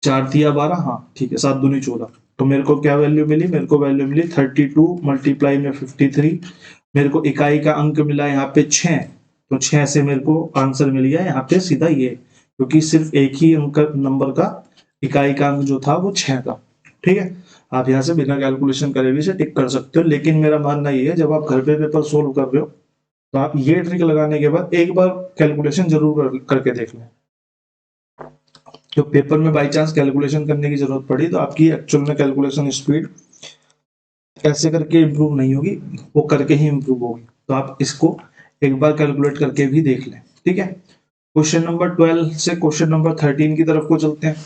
4 दिया 12, हाँ ठीक है, 7 दूनी 14। तो मेरे को क्या वैल्यू मिली, मेरे को वैल्यू मिली 32 मल्टीप्लाई में 53। मेरे को इकाई का अंक मिला यहाँ पे 6, तो 6 से मेरे को आंसर मिल गया यहाँ पे सीधा ये, क्योंकि सिर्फ एक ही अंक नंबर का इकाई का अंक जो था वो 6 था, ठीक है। आप यहाँ से बिना कैलकुलेशन करे भी इसे टिक कर सकते हो, लेकिन मेरा मानना ये है जब आप घर पे पेपर सोल्व कर रहे हो तो आप ये ट्रिक लगाने के बाद एक बार कैलकुलेशन जरूर करके देख लें। जो पेपर में बाई चांस कैलकुलेशन करने की जरूरत पड़ी तो आपकी एक्चुअल में कैलकुलेशन स्पीड ऐसे करके इम्प्रूव नहीं होगी, वो करके ही इम्प्रूव होगी। तो आप इसको एक बार कैलकुलेट करके भी देख लें, ठीक है। क्वेश्चन नंबर 12 से क्वेश्चन नंबर 13 की तरफ को चलते हैं।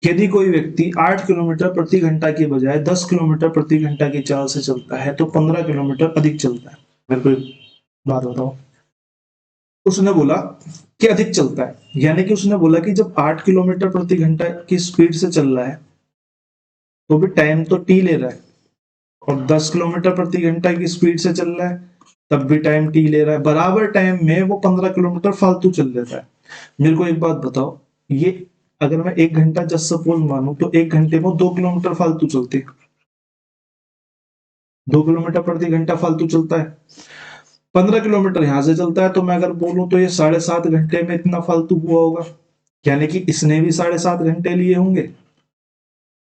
यदि कोई व्यक्ति 8 किलोमीटर प्रति घंटा की बजाय 10 किलोमीटर प्रति घंटा की चाल से चलता है तो 15 किलोमीटर अधिक चलता है। मेरे को एक बात बताओ, उसने बोला कि अधिक चलता है, यानी कि उसने बोला कि जब 8 किलोमीटर प्रति घंटा की स्पीड से चल रहा है तो भी टाइम तो टी ले रहा है, और 10 किलोमीटर प्रति घंटा की स्पीड से चल रहा है तब भी टाइम टी ले रहा है। बराबर टाइम में वो 15 किलोमीटर फालतू चल लेता है। मेरे को एक बात बताओ, ये अगर मैं 1 घंटा जस्ट सपोज मानू तो 1 घंटे में 2 किलोमीटर फालतू चलते, 2 किलोमीटर प्रति घंटा फालतू चलता है। 15 किलोमीटर यहां से चलता है, तो मैं अगर बोलूं तो ये 7.5 घंटे में इतना फालतू हुआ होगा, यानी कि इसने भी 7.5 घंटे लिए होंगे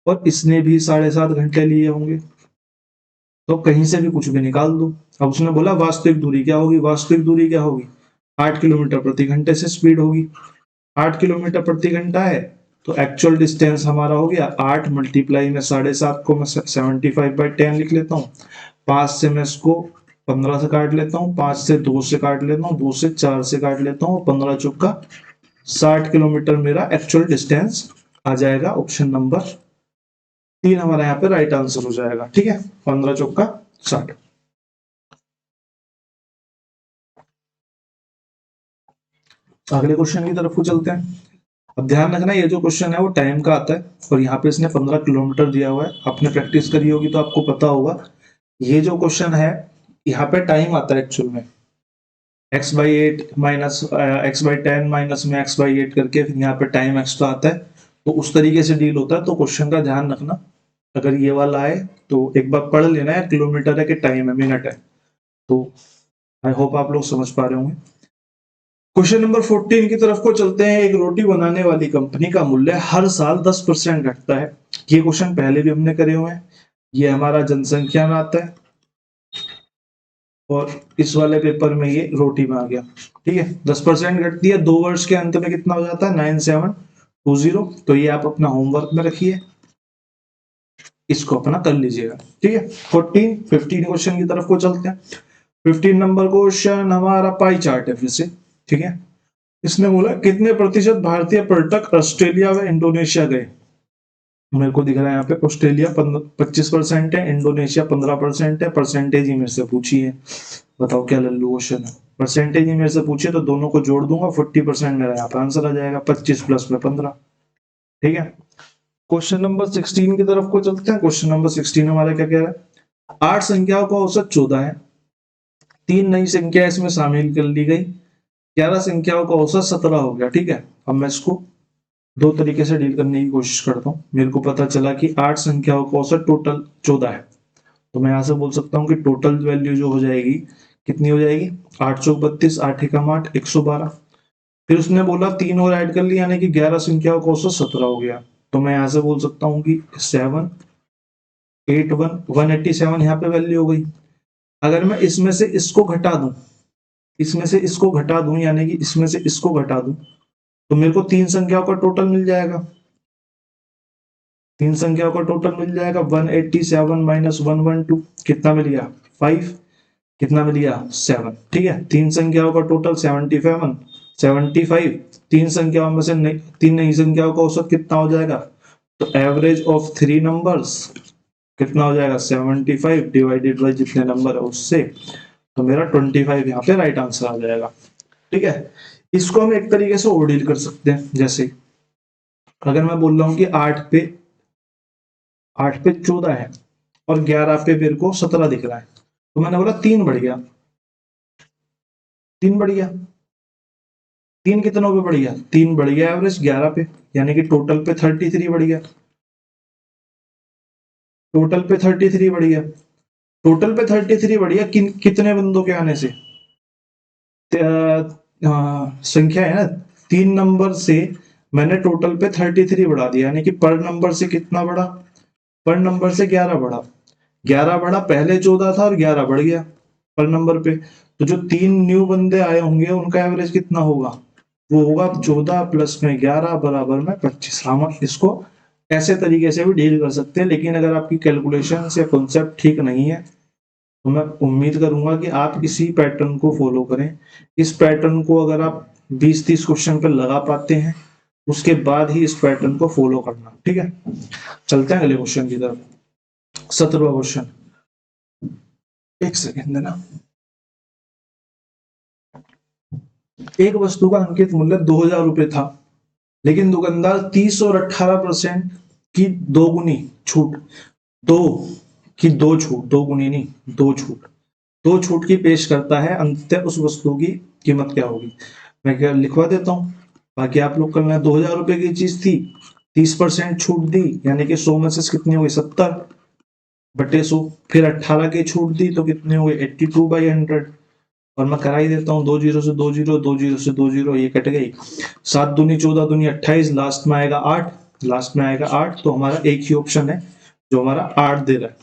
और इसने भी 7.5 घंटे लिए होंगे। तो कहीं से भी कुछ भी निकाल दो। अब उसने बोला वास्तविक दूरी क्या होगी, वास्तविक दूरी क्या होगी, 8 किलोमीटर प्रति घंटे से स्पीड होगी। 8 किलोमीटर प्रति घंटा है तो एक्चुअल डिस्टेंस हमारा हो गया 8 मल्टीप्लाई में 7.5 को मैं 75/10 लिख लेता हूँ। 5 से मैं इसको 15 से काट लेता हूँ, 5 से 2 से काट लेता हूँ, 2 से 4 से काट लेता हूँ, 15 चौका 60 किलोमीटर मेरा एक्चुअल डिस्टेंस आ जाएगा। ऑप्शन नंबर 3 हमारा यहाँ पे राइट आंसर हो जाएगा, ठीक है। 15 चौका 60। अगले क्वेश्चन की तरफ को चलते हैं। अब ध्यान रखना ये जो क्वेश्चन है वो टाइम का आता है और यहाँ पे इसने 15 किलोमीटर दिया हुआ है। आपने प्रैक्टिस करी होगी तो आपको पता होगा ये जो क्वेश्चन है यहाँ पे टाइम आता है एक्चुअल में x/8 माइनस x/10 माइनस में x/8 करके फिर यहाँ पे टाइम एक्स्ट्रा आता है, तो उस तरीके से डील होता है। तो क्वेश्चन का ध्यान रखना, अगर ये वाला आए तो एक बार पढ़ लेना है किलोमीटर है कि टाइम है, मिनट है। तो आई होप आप लोग समझ पा रहे होंगे। क्वेश्चन नंबर 14 की तरफ को चलते हैं। एक रोटी बनाने वाली कंपनी का मूल्य हर साल 10% घटता है। ये क्वेश्चन पहले भी हमने करे हुए हैं। ये हमारा जनसंख्या में आता है और इस वाले पेपर में ये रोटी में आ गया, ठीक है। 10% घटती है, 2 वर्ष के अंत में कितना हो जाता है 9720। तो ये आप अपना होमवर्क में रखिए, इसको अपना कर लीजिएगा, ठीक है। 15 क्वेश्चन की तरफ को चलते हैं। 15 नंबर क्वेश्चन हमारा पाई चार्ट है फिर से, ठीक है। इसने बोला कितने प्रतिशत भारतीय पर्यटक ऑस्ट्रेलिया व इंडोनेशिया गए। मेरे को दिख रहा है यहाँ पे ऑस्ट्रेलिया 25% है, इंडोनेशिया 15% है। परसेंटेज ही मेरे से पूछी है, बताओ क्या लल्लू क्वेश्चन है। परसेंटेज ही मेरे से पूछे तो दोनों को जोड़ दूंगा, 40% मेरा यहाँ पे आंसर आ जाएगा, 25 प्लस में 15, ठीक है। क्वेश्चन नंबर 16 की तरफ को चलते हैं। क्वेश्चन नंबर 16 हमारा क्या कह रहा है, 8 संख्याओं का औसत 14 है, 3 नई संख्या इसमें शामिल कर ली गई, 11 संख्याओं का औसत 17 हो गया, ठीक है। अब मैं इसको दो तरीके से डील करने की कोशिश करता हूँ। मेरे को पता चला कि 8 संख्याओं का औसत टोटल 14 है, तो मैं यहाँ से बोल सकता हूँ कि टोटल वैल्यू जो हो जाएगी कितनी हो जाएगी, 8 चौक 32, 8 एकम 8, 112। फिर उसने बोला 3 और ऐड कर लिया, यानी कि 11 संख्याओं का औसत 17 हो गया। तो मैं यहाँ से बोल सकता हूँ कि 781 187 यहाँ पे वैल्यू हो गई। अगर मैं इसमें से इसको घटा दूं, इसमें से इसको घटा दूं, यानी कि इसमें से इसको घटा दूं, तो मेरे को 3 संख्याओं का टोटल मिल जाएगा। 3 संख्याओं का टोटल मिल जाएगा 187 माइनस 112 कितना मिल गया 5, कितना मिल गया 7, ठीक है। 3 संख्याओं का टोटल 75, 3 संख्याओं में से 3 नई संख्याओं का औसत कितना हो जाएगा, तो एवरेज ऑफ 3 नंबर्स कितना हो जाएगा 75 डिवाइडेड बाई जितने नंबर है उससे, तो मेरा 25 यहाँ पे राइट आंसर आ जाएगा। ठीक है, इसको हम एक तरीके से और डील कर सकते हैं। जैसे अगर मैं बोल रहा हूँ कि 8 पे 14 है और 11 पे मेरे को 17 दिख रहा है, तो मैंने बोला 3 बढ़ गया, 3 बढ़ गया, 3 कितनों पे बढ़ गया, 3 बढ़ गया एवरेज 11 पे, यानी कि टोटल पे 33 बढ़ गया, टोटल पे 33 बढ़ गया, टोटल पे 33 बढ़ गया कितने बंदों के आने से, संख्या है ना 3 नंबर से मैंने टोटल पे 33 बढ़ा दिया, यानी कि पर नंबर से कितना बढ़ा, पर नंबर से 11 बढ़ा, 11 बढ़ा, पहले 14 था और 11 बढ़ गया पर नंबर पे, तो जो 3 न्यू बंदे आए होंगे उनका एवरेज कितना होगा, वो होगा 14 प्लस में 11 बराबर में 25। हम इसको ऐसे तरीके से भी डील कर सकते हैं, लेकिन अगर आपकी कैलकुलेशन या कॉन्सेप्ट ठीक नहीं है तो मैं उम्मीद करूंगा कि आप इसी पैटर्न को फॉलो करें। इस पैटर्न को अगर आप 20-30 क्वेश्चन पे लगा पाते हैं उसके बाद ही इस पैटर्न को फॉलो करना। ठीक है, चलते हैं अगले क्वेश्चन की तरफ। 17वां क्वेश्चन, एक सेकेंड देना। एक वस्तु का अंकित मूल्य 2000 रुपए था, लेकिन दुकानदार 30 और 18% की दोगुनी छूट, दो की दो छूट, दो गुनी नहीं, दो छूट की पेश करता है, अंततः उस वस्तु की कीमत क्या होगी। मैं क्या लिखवा देता हूँ, बाकी आप लोग करना। 2000 रुपए की चीज थी, 30% छूट दी, यानी कि 100 में से कितनी हो गई 70 बटे 100, फिर 18 की छूट दी तो कितने हो गए 82/100, और मैं करा ही देता हूँ, 2 जीरो से 2 जीरो, 2 जीरो से 2 जीरो, ये कट गई, 7 दूनी 14 दूनी 28, लास्ट में आएगा 8, लास्ट में आएगा 8, तो हमारा एक ही ऑप्शन है जो हमारा 8 दे रहा है,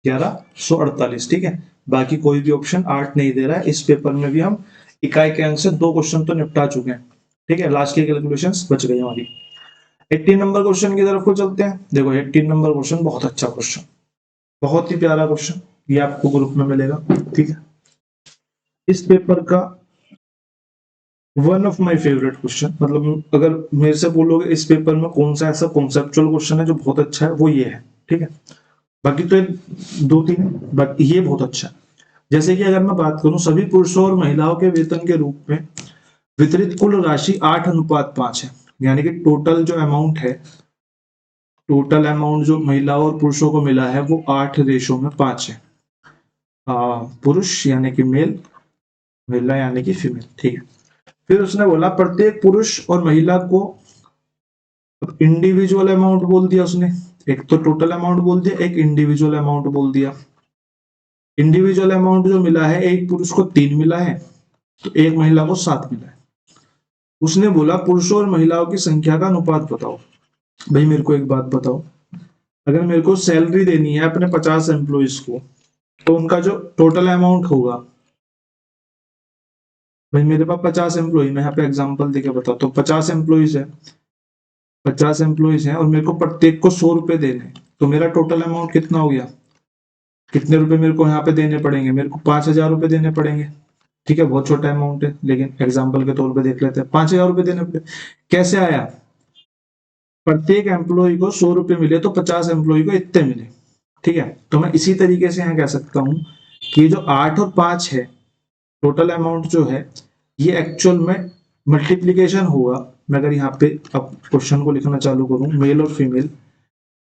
1148। ठीक है, बाकी कोई भी ऑप्शन 8 नहीं दे रहा है। इस पेपर में भी हम इकाई के अंक से 2 क्वेश्चन तो निपटा चुके हैं। ठीक है, लास्ट की कैलकुलेशंस बच गई हमारी। 18 नंबर क्वेश्चन की तरफ को चलते हैं। देखो 18 नंबर क्वेश्चन बहुत अच्छा क्वेश्चन, बहुत ही प्यारा क्वेश्चन, ये आपको ग्रुप में मिलेगा। ठीक है, इस पेपर का one of my favourite question, मतलब अगर मेरे से बोलोगे इस पेपर में कौन सा ऐसा कॉन्सेप्चुअल क्वेश्चन है जो बहुत अच्छा है, वो ये है। ठीक है, बाकी तो 2-3 है, बाकी ये बहुत अच्छा है। जैसे कि अगर मैं बात करूं, सभी पुरुषों और महिलाओं के वेतन के रूप में वितरित कुल राशि 8:5 है, यानी कि टोटल जो अमाउंट है, टोटल अमाउंट जो महिलाओं और पुरुषों को मिला है वो 8:5 है। पुरुष यानी कि मेल, महिला यानी कि फीमेल। ठीक है, फिर उसने बोला प्रत्येक पुरुष और महिला को, इंडिविजुअल अमाउंट बोल दिया उसने, एक तो टोटल अमाउंट बोल दिया, एक इंडिविजुअल अमाउंट बोल दिया। इंडिविजुअल अमाउंट जो मिला है, एक पुरुष को 3 मिला है तो एक महिला को 7 मिला है। उसने बोला पुरुषों और महिलाओं की संख्या का अनुपात बताओ। भाई मेरे को एक बात बताओ, अगर मेरे को सैलरी देनी है अपने 50 एम्प्लॉइज को, तो उनका जो टोटल अमाउंट होगा, भाई मेरे पास 50 एम्प्लॉय, मैं यहाँ पे एग्जांपल देके बताता हूँ, 50 एम्प्लॉइज है, 50 एम्प्लॉइज हैं और मेरे को प्रत्येक को 100 रुपए देने, तो मेरा टोटल अमाउंट कितना हो गया, कितने रुपए मेरे को यहाँ पे देने पड़ेंगे, मेरे को 5000 रुपए देने पड़ेंगे। ठीक है, बहुत छोटा अमाउंट है, लेकिन एग्जाम्पल के तौर पे देख लेते हैं, 5000 रुपए देने पड़े। कैसे आया, प्रत्येक एम्प्लॉय को 100 रुपए मिले तो 50 एम्प्लॉय को इतने मिले। ठीक है, तो मैं इसी तरीके से यहाँ कह सकता हूँ कि जो 8 और 5 है, टोटल अमाउंट जो है, ये एक्चुअल में मल्टीप्लीकेशन होगा। मैं अगर यहाँ पे अब क्वेश्चन को लिखना चालू करूं, मेल और फीमेल,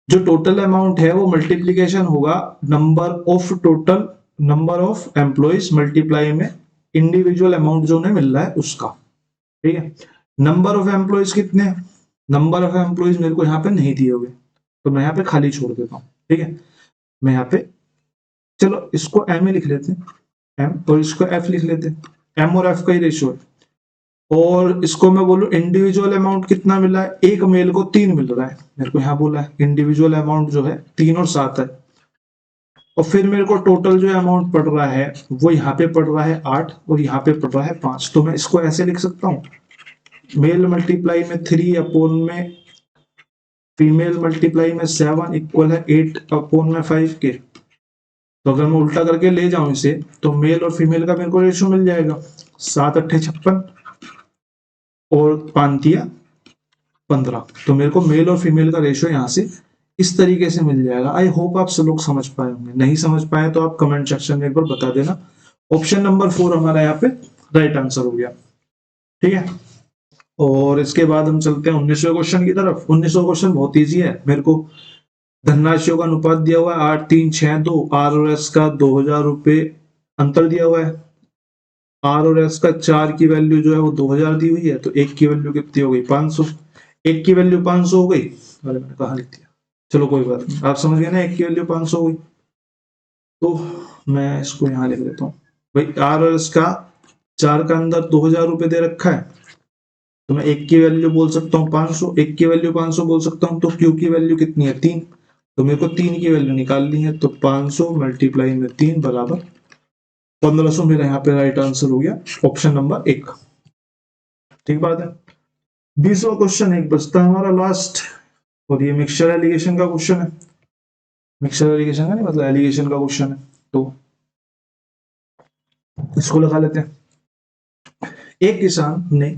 जो टोटल अमाउंट है वो मल्टीप्लीकेशन होगा नंबर ऑफ एम्प्लॉइज मल्टीप्लाई में इंडिविजुअल अमाउंट जो उन्हें मिल रहा है उसका। ठीक है, नंबर ऑफ एम्प्लॉइज कितने, नंबर ऑफ एम्प्लॉइज मेरे को यहाँ पे नहीं दिए हुए, तो मैं यहाँ पे खाली छोड़ देता हूँ। ठीक है, मैं यहाँ पे, चलो इसको एम ही लिख लेते हैं, एम, और इसको एफ लिख लेते हैं, एम और एफ का ही रेशियो है। और इसको मैं बोलूं इंडिविजुअल अमाउंट कितना मिला है, एक मेल को 3 मिल रहा है, मेरे को यहाँ बोला है इंडिविजुअल अमाउंट जो है 3 और 7 है, और फिर मेरे को टोटल जो अमाउंट पड़ रहा है वो यहाँ पे पड़ रहा है 8 और यहाँ पे पड़ रहा है 5, तो मैं इसको ऐसे लिख सकता हूँ, मेल मल्टीप्लाई में 3 अपॉन में फीमेल मल्टीप्लाई में 7 इक्वल है 8 अपॉन में 5 के। तो अगर मैं उल्टा करके ले जाऊं इसे, तो मेल और फीमेल का मेरे को रेशियो मिल जाएगा, 7 8 56 और 5 15, तो मेरे को मेल और फीमेल का रेशियो यहाँ से इस तरीके से मिल जाएगा। आई होप आप सब लोग समझ पाए होंगे, नहीं समझ पाए तो आप कमेंट सेक्शन में एक बार बता देना। ऑप्शन नंबर 4 हमारा यहाँ पे राइट आंसर हो गया। ठीक है, और इसके बाद हम चलते हैं 19वें क्वेश्चन की तरफ। 19वां क्वेश्चन बहुत इजी है। मेरे को धनराशियों का अनुपात दिया हुआ है 8, 3, 6, 2। आर और एस का 2000 रुपये अंतर दिया हुआ है। आर और एस का 4 की वैल्यू जो है वो 2000 दी हुई है, तो एक की वैल्यू कितनी हो गई 500। एक की वैल्यू 500 हो गई, अरे मैंने कहा लिख दिया, चलो कोई बात नहीं, आप समझ गए ना, एक की वैल्यू 500 हो गई। तो मैं इसको यहाँ लिख देता हूँ भाई, आर और एस का 4 का अंदर 2000 रुपये दे रखा है, तो मैं एक की वैल्यू बोल सकता हूँ 500, एक की वैल्यू 500 बोल सकता हूँ, तो क्यू की वैल्यू कितनी है 3, तो मेरे को 3 की वैल्यू निकालनी है, तो 500 मल्टीप्लाई में 3 बराबर 1500। मेरा यहाँ पे राइट आंसर हो गया ऑप्शन नंबर 1। ठीक बात है। 20वां क्वेश्चन एक बचता है हमारा लास्ट, और ये मिक्सचर एलिगेशन का क्वेश्चन है। मिक्सचर एलिगेशन का नहीं मतलब एलिगेशन का क्वेश्चन है, तो इसको लगा लेते हैं। एक किसान ने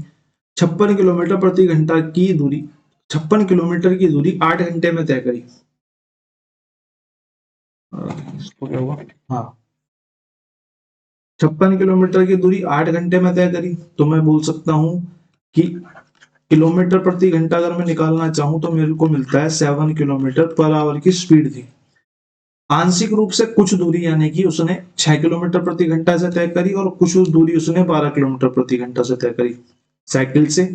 56 किलोमीटर प्रति घंटा की दूरी 56 किलोमीटर की दूरी 8 घंटे में तय करी। इसको क्या हुआ, हाँ 56 किलोमीटर की दूरी 8 घंटे में तय करी, तो मैं बोल सकता हूं कि किलोमीटर प्रति घंटा अगर मैं निकालना चाहूं तो मेरे को मिलता है 7 किलोमीटर पर आवर की स्पीड थी। आंशिक रूप से कुछ दूरी यानी कि उसने 6 किलोमीटर प्रति घंटा से तय करी, और कुछ दूरी उसने 12 किलोमीटर प्रति घंटा से तय करी साइकिल से,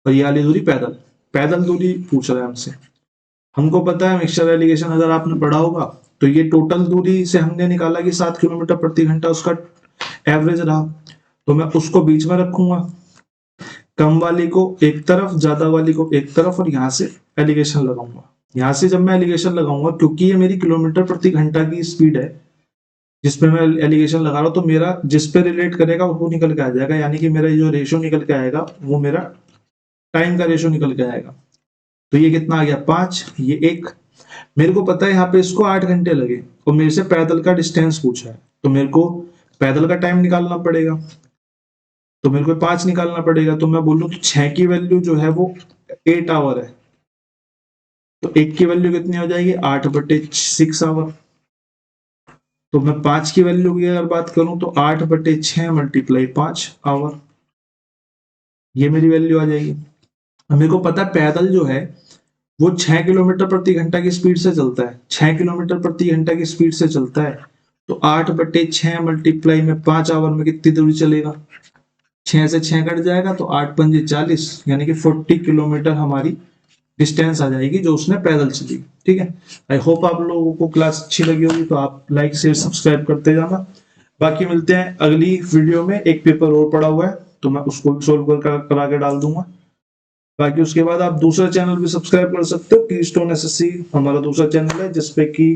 और ये वाली दूरी पैदल। पैदल दूरी पूछ रहा है हमसे। हमको पता है मिक्सचर एलिगेशन अगर आपने पढ़ा होगा, तो ये टोटल दूरी से हमने निकाला कि 7 किलोमीटर प्रति घंटा उसका एवरेज रहा, तो मैं उसको बीच में रखूंगा, कम वाली को एक तरफ, ज्यादा वाली को एक तरफ, और यहाँ से एलिगेशन लगाऊंगा। यहाँ से जब मैं एलिगेशन लगाऊंगा, क्योंकि ये मेरी किलोमीटर प्रति घंटा की स्पीड है जिसपे मैं एलिगेशन लगा रहा हूँ, तो मेरा जिस पे रिलेट करेगा वो निकल के आ जाएगा, यानी कि मेरा जो रेशियो निकल के आएगा वो मेरा टाइम का रेशियो निकल के आएगा। तो ये कितना आ गया 5, ये 1। मेरे को पता है यहाँ पे इसको 8 घंटे लगे, और मेरे से पैदल का डिस्टेंस पूछा है, तो मेरे को पैदल का टाइम निकालना पड़ेगा, तो मेरे को 5 निकालना पड़ेगा। तो मैं बोलूँ तो 6 की वैल्यू जो है वो 8 आवर है, तो 1 की वैल्यू कितनी हो जाएगी 8/6 आवर। तो मैं 5 की वैल्यू की अगर बात करूं तो 8/6 मल्टीप्लाई 5 आवर, ये मेरी वैल्यू आ जाएगी। मेरे को पता है पैदल जो है वो 6 किलोमीटर प्रति घंटा की स्पीड से चलता है, 6 किलोमीटर प्रति घंटा की स्पीड से चलता है, तो 8/6 मल्टीप्लाई में 5 आवर में कितनी दूरी चलेगा, 6 से 6 कट जाएगा, तो 8×5 = 40, यानी कि 40 किलोमीटर हमारी डिस्टेंस आ जाएगी जो उसने पैदल चली। ठीक है, आई होप आप लोगों को क्लास अच्छी लगी होगी, तो आप लाइक शेयर सब्सक्राइब करते जाना। बाकी मिलते हैं अगली वीडियो में। एक पेपर और पड़ा हुआ है, तो मैं उसको भी सोल्व करा के डाल दूंगा। बाकी उसके बाद आप दूसरा चैनल भी सब्सक्राइब कर सकते हो, कीस्टोन एसएससी हमारा दूसरा चैनल है, जिसपे कि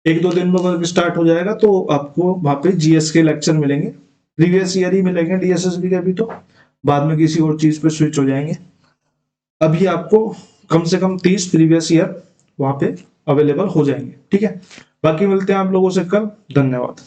1-2 दिन में वर्क स्टार्ट हो जाएगा, तो आपको वहां पे जीएस के लेक्चर मिलेंगे, प्रीवियस ईयर ही मिलेंगे डीएसएसबी के, अभी तो बाद में किसी और चीज पे स्विच हो जाएंगे। अभी आपको कम से कम 30 प्रीवियस ईयर वहां पे अवेलेबल हो जाएंगे। ठीक है, बाकी मिलते हैं आप लोगों से कल। धन्यवाद।